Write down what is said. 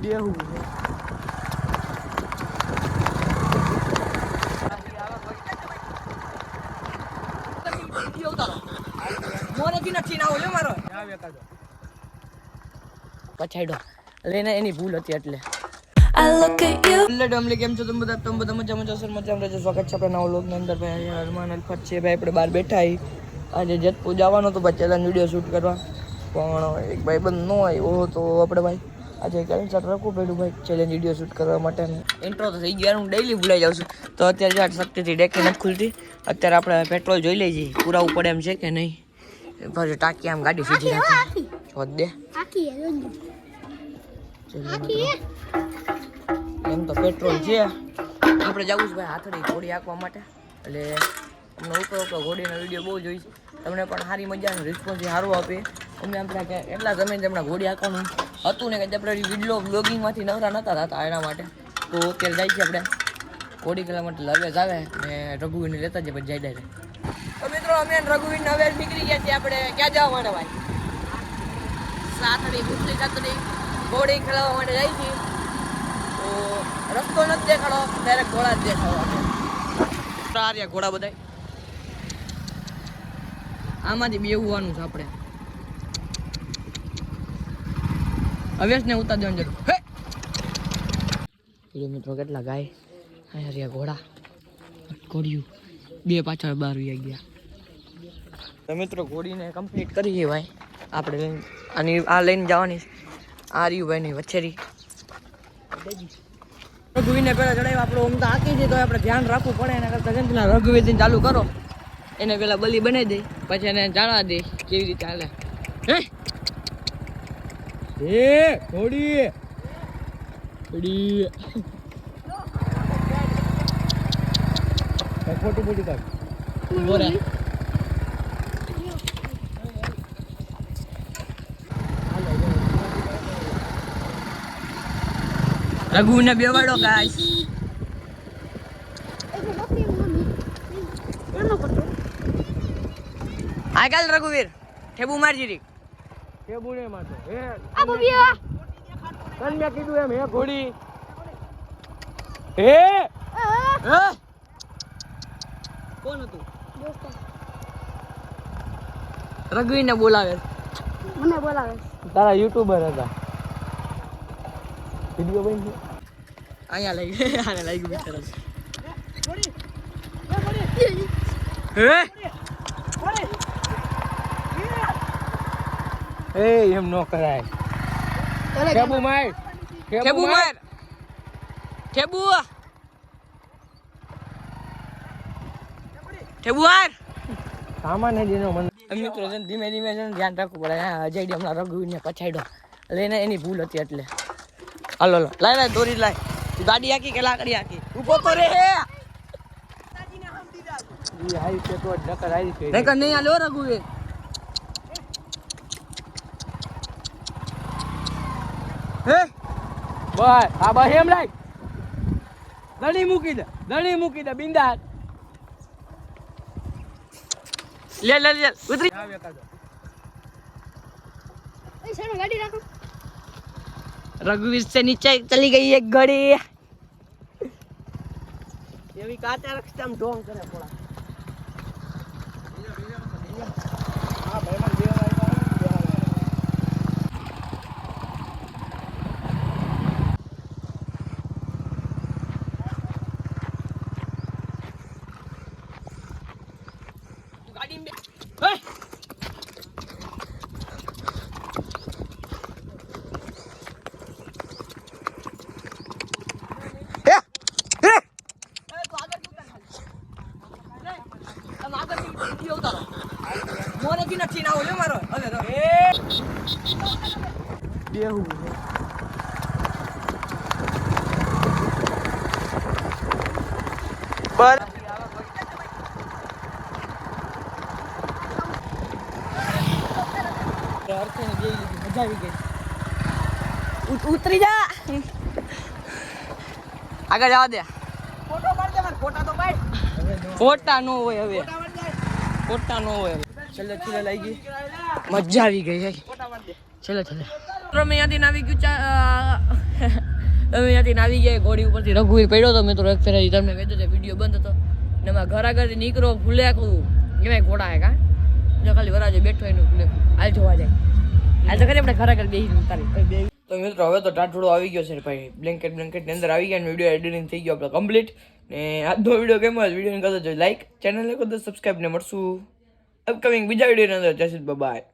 બેહું પછાડો લઈને એની ભૂલ હતી એટલે અમલે કેમ છો તમે બધા મજામાં સર મજામાં રહેજો સ્વાગત છે આપણે નવા વ્લોગની અંદર ભાઈ હરમાન અલ્ફત છે ભાઈ આપણે બહાર બેઠા હી આજે જેતપુર જવાનો તો ભાઈ ચેલેન્જ વિડીયો શૂટ કરવા પણ એક ભાઈ બંધ ન આવ્યો તો આપણે ભાઈ આજે કેન્સર રાખવું પડ્યું ભાઈ ચેલેન્જ વિડીયો શૂટ કરવા માટે ઇન્ટ્રો તો થઈ ગયા હું ડેઈલી ભૂલાઈ જાઉં છું તો અત્યારે જો શક્તિથી ડેકી નથી ખુલતી અત્યારે આપણે પેટ્રોલ જોઈ લઈએ છીએ પુરાવું પડે એમ છે કે નહીં પછી ટાંકી આમ ગાડી સીધી રાખી હોત દે એમ તો પેટ્રોલ છે આપણે જવું છે ભાઈ હાથડી ઘોડી હાંકવા માટે એટલે અમને ઉપર ઘોડીનો વિડીયો બહુ જોઈશ તમને પણ સારી મજાનો રિસ્પોન્સ સારું આપે અમે આપણે કે એટલા જમીન તેમના ઘોડી હાંકવાનું હતું ને કે આપણે વિડીયો બ્લોગિંગમાંથી નવરા નહોતા થતા એના માટે તો અત્યારે જાય છે આપણે ઘોડી કરવા માટે લવેજ આવે ને રઘુવીરને લેતા જઈએ પછી જાય ડાયરેક્ટ તો મિત્રો અમે રઘુવીરને હવે નીકળી ગયા છીએ આપણે ક્યાં જવા માટે ભાઈ સાતડી ગુસ્સી સાતડી ઘોડી ખેલાવવા માટે જાય છીએ તો રસ્તો નથી દેખાડો ડાયરેક્ટ ઘોડા જ દેખાડો આપણે ઘોડા બધા આમાંથી બેહવાનું છે આપણે અવેશને ઉતાર દેવાની જરૂર હે મિત્રો કેટલા ગાય અહીંયા રહ્યા ઘોડા ઘોડિયું બે પાછળ બહાર આવી ગયા તો મિત્રો ઘોડીને કમ્પ્લીટ કરીએ ભાઈ આપણે લઈને આની આ લઈને જવાની આ રહ્યું ભાઈ ની વચ્ચેરી રઘુવીરને પહેલાં ચડાવ્યું આપણે ઓમ તો આંકી છે તો આપણે ધ્યાન રાખવું પડે એના કરતાં છે ને રઘુવીરથી ચાલુ કરો એને પેલા બલી બનાવી દે પછી એને જાણવા દે કેવી રીતે હાલે હે ઘોડી ઘોડી ફોટો ફોટો કાઢ બોરે રઘુને બેવાડો ગાઈસ આગળ રઘુવીર ઠેબુ મારજી રી ઠેબુ ને મારતો હે આ બબિયા તન મે કીધું એમ હે ઘોડી હે હે કોણ હતું દોસ્ત રઘુવીરને બોલાવે મને બોલાવે તારા યુટ્યુબર હતા વિડિયો બન છે અહીંયા લઈ આને લઈ ગયું સરસ ઘોડી હે એ એમ નો કરાય ઠેબુ માર ઠેબુ માર ઠેબુ ઠેબુ માર સામાન હે જેનો મન મિત્રો છે ધીમે ધીમે છે ધ્યાન રાખવું પડે હા અજયડી હમણાં રઘુવીરને પછાડ્યો લઈને એની ભૂલ હતી એટલે હાલો લો લાય લાય દોરી લાય તું ગાડી આકી કે લાકડી આકી ઉભો તો રે હે ઈ હાઈ છે તો ડકર આવી છે નકર નહીં આલો રઘુવીર હે બસ આ બસ એમ રાખ દણી મૂકી દે બિંદાસ લે ઉતરી એ સામે ગાડી રાખો रघुवीर से नीचे चली गई एक गाड़ी ये भी काचा रखता हम ढोंग करे थोड़ा हां भाई मन देवा तू गाड़ी में ए મોરેથી નથી ના ઓલ્યો મારો હવે બેહું પર અર્થને ગઈ મજા આવી ગઈ ઉતરી જા આગળ જવા દે ફોટો પાડ દે મને ફોટા તો પાડ ફોટા નો હોય હવે ફોટા નો હોય ચલો ચલો લઈ ગઈ મજા આવી ગઈ છે ચલો ચલો મિત્રો મેં અહીંયાથી આવી ગયું અમે ત્યાંથી આવી ગયા ઘોડી ઉપરથી રઘુવીર પડ્યો હતો. મેં તો એક ફેરા તમને કીધું છે વિડીયો બંધ હતો ને એમાં ઘર આગળથી નીકળો ફૂલે આખું એમાંય ઘોડા હે કા જો ખાલી વરાજે બેઠો એનું ફૂલે હાલ જોવા જાય હાલ તો ખરી આપણે ઘર આગળ બેસી ઉતારી. તો મિત્રો હવે તો ટાટોડો આવી ગયો છે ને ભાઈ બ્લેન્કેટ ની અંદર આવી ગયા ને વિડીયો એડિટિંગ થઈ ગયો આપણે કમ્પ્લીટ ને આજનો વિડીયો કેમ હોય વિડીયો કરતો લાઈક ચેનલને કરતો સબસ્ક્રાઈબ ને મળશું અપકમિંગ બીજા વિડીયોની અંદર. જય શ્રી બાય.